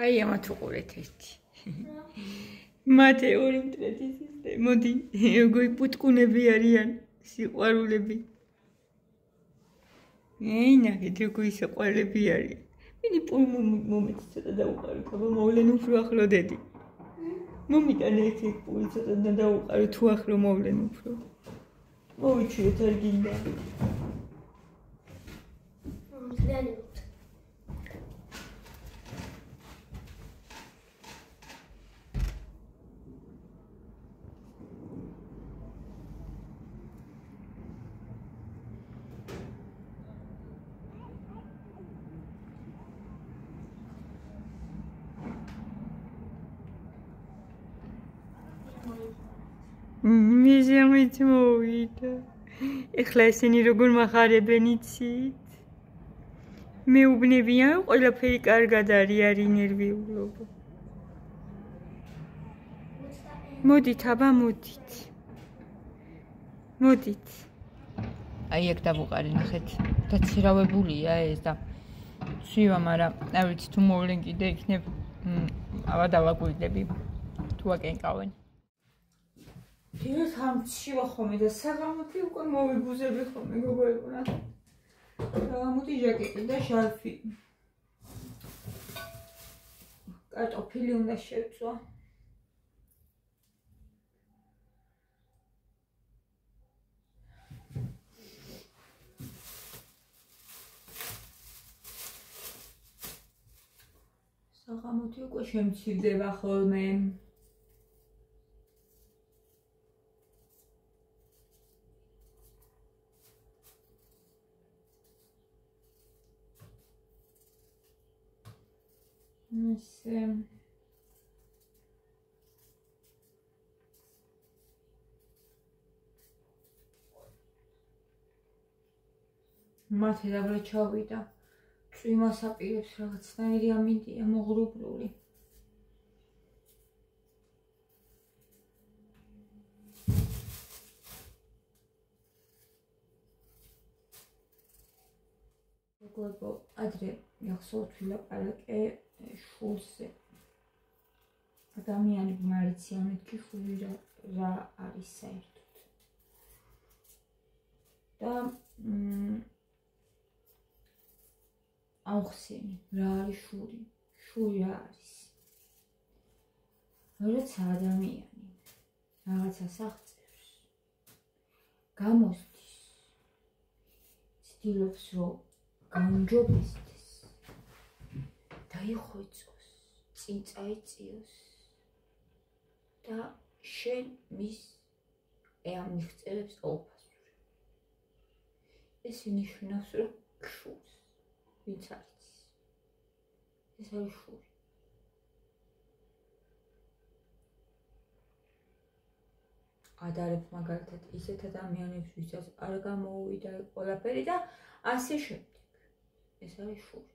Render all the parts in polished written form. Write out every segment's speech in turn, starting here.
აი ამათ უყურეთ ერთი. მათე ორი მტრეთის ისე, მოდი, როგორი პუტკუნები არიან, სიყვარულები. ნახეთ, როგორი საყვარლები არიან. მიდი მომეც ცოტა დაუყაროთ, აბა მოვლენ უფრო ახლო დედი. მომიტან ერთი პული ცოტა დაუყარო, თუ ახლო მოვლენ უფრო. მოვიჩვიოთ, არ გინდა. მიზემით მოვიდა. ეხლა ესენი როგორ მახარებენ იცით? მეუბნებიან, ყველაფერი კარგად არის ნერვიულობა. მოდით, აბა მოდით. მოდით. აი ეგ დავუყარე, ნახეთ. დაცერავებულია ეს და ცვივა, მაგრამ არ ვიცი თუ მოვლენ კიდე იქნებ. აბა დავაგვირდები. თუ აკენკავენ. სამში ვახომე და საღამოთი უკვე მოვიბუზები ხოლმე გოგოებუნა. საღამოთი ჟაკეტი და შარფი. კარტოფილი უნდა შევწვა. საღამოთი უკვე შემცირდება ხოლმე. ესე მათე დაბრა ჩავიდა. წვიმას აპირებს რაღაცნაირი ამინდია მოღრუბლული. გოგო ადრე ახსოვთ ვილაპარაკე შულზე. ადამიანი მარიციან მეთქი შული რა არის საერთოდ. და ავხსენი რა არის შული. შული რა არის. როცა ადამიანი რაღაცას აღწევს, გამოსდის, ცდილობს რომ გაუმჯობესდეს, დაიხვეწოს, წინ წაიწიოს და შენ მის ამ მიღწევებს აუფასურებ. ეს ნიშნავს, რომ შულს ვინც არის. ეს არის შული. ადარებ მაგალითად ისეთ ადამიანებს, ვისაც არ გამოუვიდა ყველაფერი და ასე შემდეგ. ეს არის შული.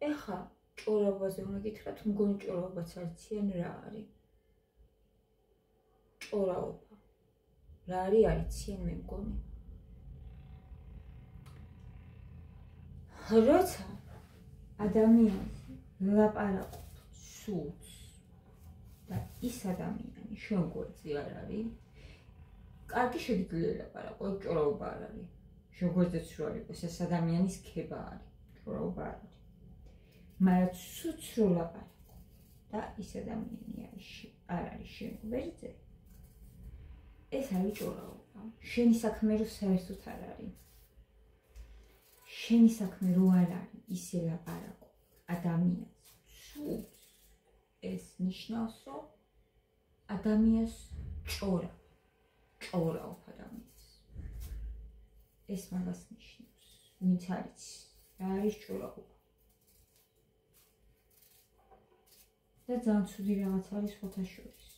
ეხა ჭორაობაზე უნდა გითხრათ, მგონი ჭორაობაც არიციან რა არის. ჭორაობა. რა არის არიციან მე მგონი. როცა ადამიანს ლაპარაკობ სულს და ის ადამიანი შენ გვერდზე არ არის, კარგი შეგიძლია ლაპარაკო, ჭორაობა არ არის. შენ გვერდზეც რო არ იყოს, ეს ადამიანის ქება არის, ჭორაობა არ არის. მაგრამ სულს რო ლაპარაკო და ის ადამიანი არ არის შენ გვერდზე, ეს არის ჭორაობა. შენი საქმე რო საერთოდ არ არის. შენი საქმე რო არ არის, ისე ლაპარაკო ადამიანს სულს. ეს ნიშნავს, რომ ადამიანს ჭორაობ ადამიანს. ეს მაგას ნიშნავს, ვინც არის, რა არის ჭორაობა. და ძალიან ცუდი რაღაც არის სხვათა შორის.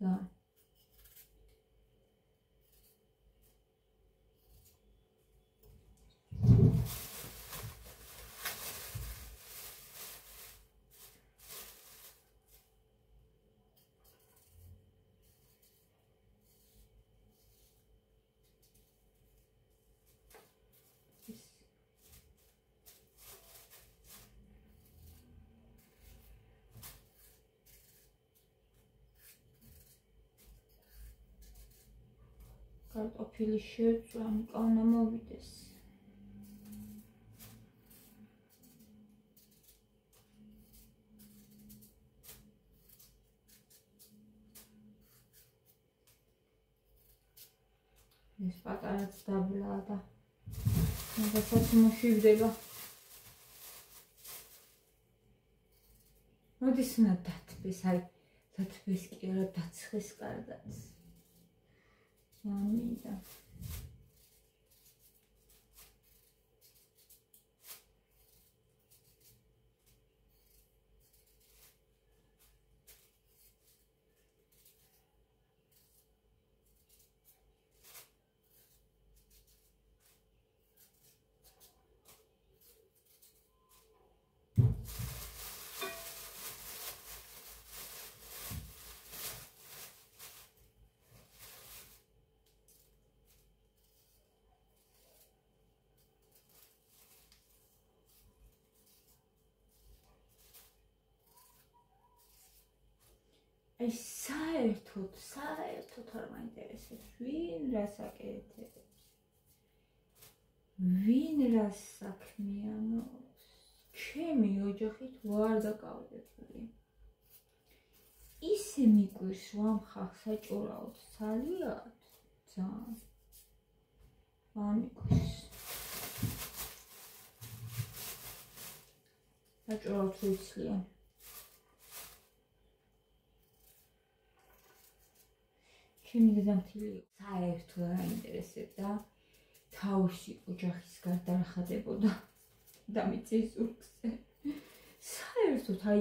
და კარტოფილი შევწვა, მიკავნა მოვიდეს. ეს პატარაც დაბლა და მაგასაც მოშივდება. მოდის უნდა დათბეს, აი დათბეს კი არა დაცხეს კარგად. ამინდა. აი საერთოდ არ მაინტერესებს ვინ რას აკეთებს, ვინ რას საქმიანობს, ჩემი ოჯახით ვარ დაკავებული. ისე მიგვირს რომ ამ ხალხს საჭურაოდ ძალიან მიგვირს. საჭურაოდ ვიცლიან. ჩემი დედამთილი საერთოდ არ აინტერესებდა თავისი ოჯახის გარდა რა ხდებოდა დამიწის ზურგზე. საერთოდ აი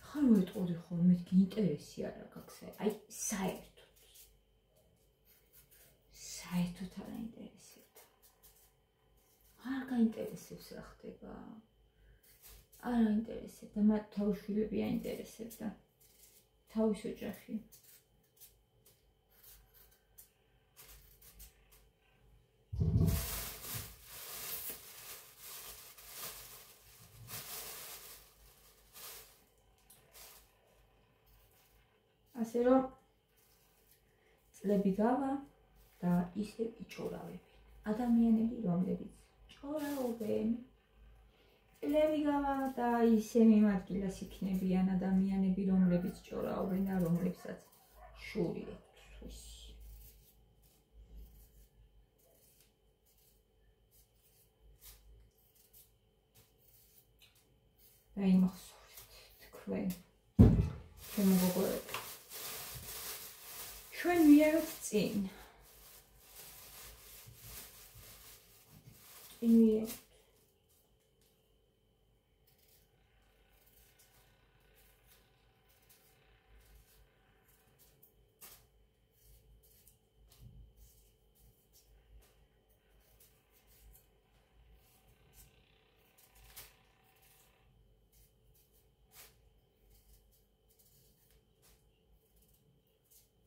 ხარ მოეტყოდი ხოლმე მეთქი ინტერესი არ აქვს. აი საერთოდ არ აინტერესებდა. არ გაინტერესებს რა ხდება. არ აინტერესებდა, მათ თავის შვილები აინტერესებდა. თავის ოჯახი. ასე რომ წლები გავა და ისე იჭურავები. ადამიანები, რომლებიც ჭურავენ. წლები გავა და ისე მიმადგილას იქნებიან ადამიანები, რომლებიც ჭურავენ და რომლებსაც შური აქვს. და იმახსოვრეთ თქვენ, ჩემო გოგოები. ჩვენ ვიაროთ წინ.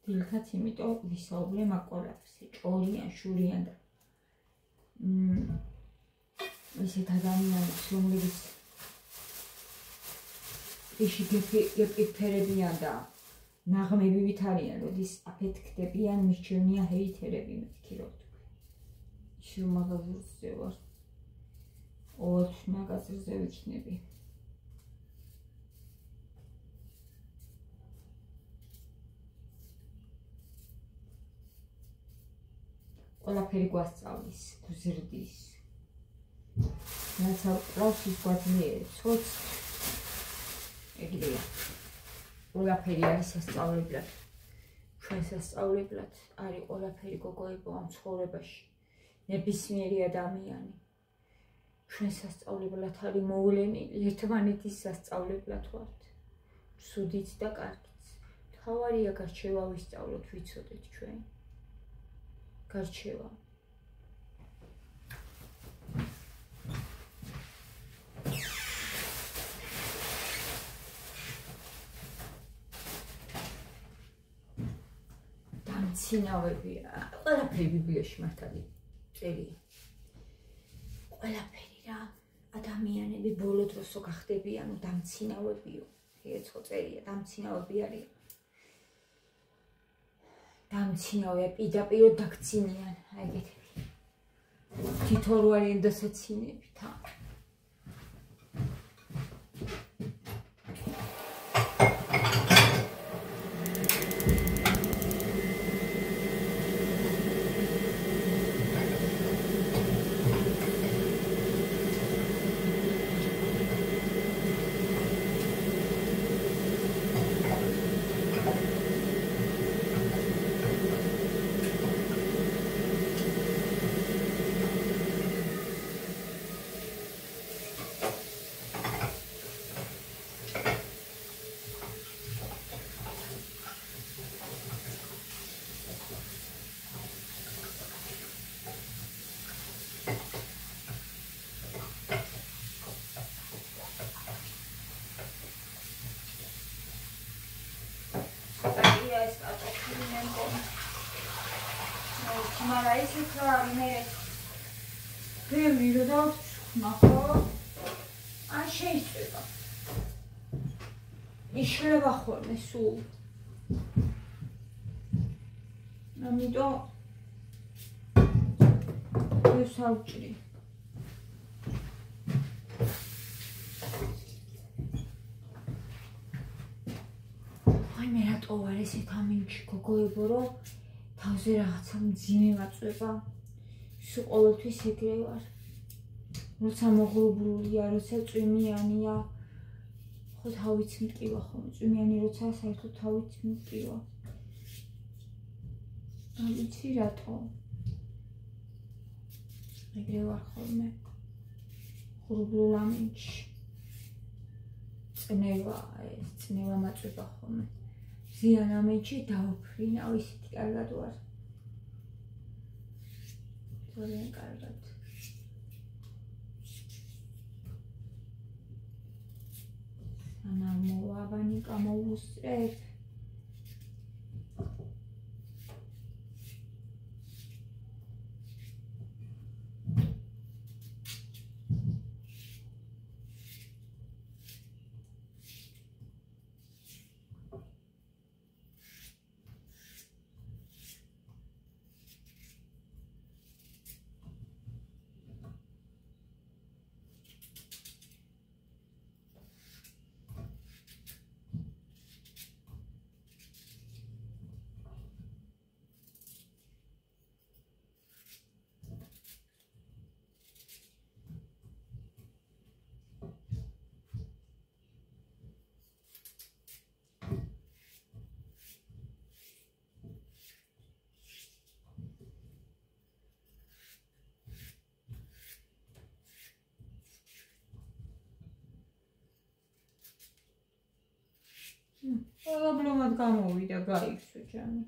დილქაც იმიტომ ვისაუბრე მაგ ყველაფერზე, ჭორიან, შურიან და ისეთ ადამიანებს, რომლებიც ისე გეპირფერებიან და ნაღმებივით არიან, როდის აფეთქდებიან, მირჩევნია ჰეითერები მეთქი რო თქვი. ისე მაღაზრზე ვარ. ყოველთვის მაღაზრზე ვიქნები. ყველაფერი გვასწავლის, გვზრდის. რაც აყავს ის გვაძლიერებს, ხოც ეგრეა. ყველაფერი არის სასწავლებლად. ჩვენ სასწავლებლად არის ყველაფერი გოგოებო ამ ცხოვრებაში. ნებისმიერი ადამიანი. ჩვენ სასწავლებლად არის მოვლენილი, ერთმანეთის სასწავლებლად ვართ. ცუდიც და კარგიც. თავარია გარჩევა ვისწავლოთ, ვიცოდეთ ჩვენ. გარჩევა. დამცინავებია. ყველაფერი ბიბლიაში მართალი წერია. ყველაფერი რა. ადამიანები ბოლო დროსო გახდებიან, დამცინავებიო. ეცო წერია, დამცინავები არიან. დამცინავია პირდაპირ დაგცინიან ეგეთები. თითო რო არიან დასაცინები თან. მაგრამ ისიც არის მე ბევრი რო დავწუხნა ხო? ან შეიძლება. იშლება ხოლმე სულ. ამიტომ ეს ავჭრი. აი მე რატო ვარ ესეთ ამინჩი გოგოებო რომ თავზე რაღაცა მძიმე მაწვება. სულ ყოველთვის ეგრე ვარ. როცა მოღრუბლულია, როცა წვიმიანია, ხო თავიც მტკივა ხოლმე. წვიმიანი როცა საერთოდ თავიც მტკივა. არ ვიცი რატო. ეგრე ვარ ხოლმე. ღრუბლულ ამინჩი. წნევა მაწვება ხოლმე. ზიან ამინჩი დავფრინავ ისეთი კარგად ვარ. ძალიან კარგად. სანამ მოვაბანიკა მოვუსწრებ. პრობლემად გამოვიდა, გაიქცო ჯანი.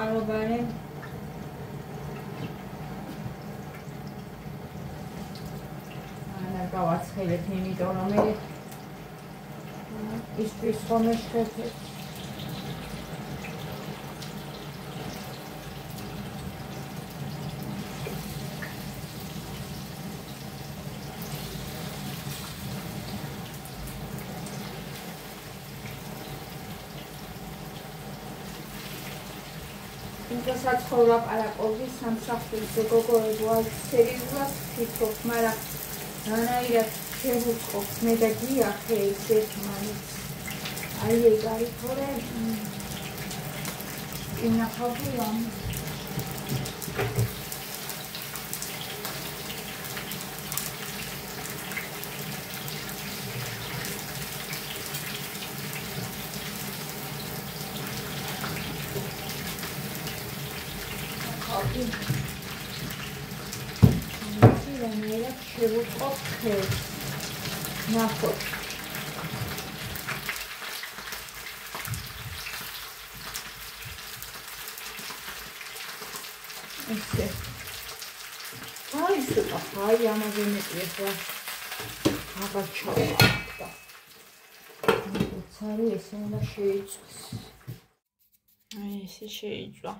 ყარობარე ანა გავაცხელებ იმიტომ რომ მე ის ხომე შეხედე საცხოვრა პარაკობის სამსახურზე გოგოებო აი სერიოზულად ვფიქრობ, მაგრამ რანაირად შევუწყობ მე და გიახე ეს ერთმანეთს. აი ეგ არის თორე ინახავდი ამ რანაირად შევუწყობ ხელს. ნახოთ. ესე. აი ცოტა, აი ამაზე მეტი ახლა აღარ ჩავყავდა. ცარი ესე უნდა შეიწვეს. აი ესე შეიწვა.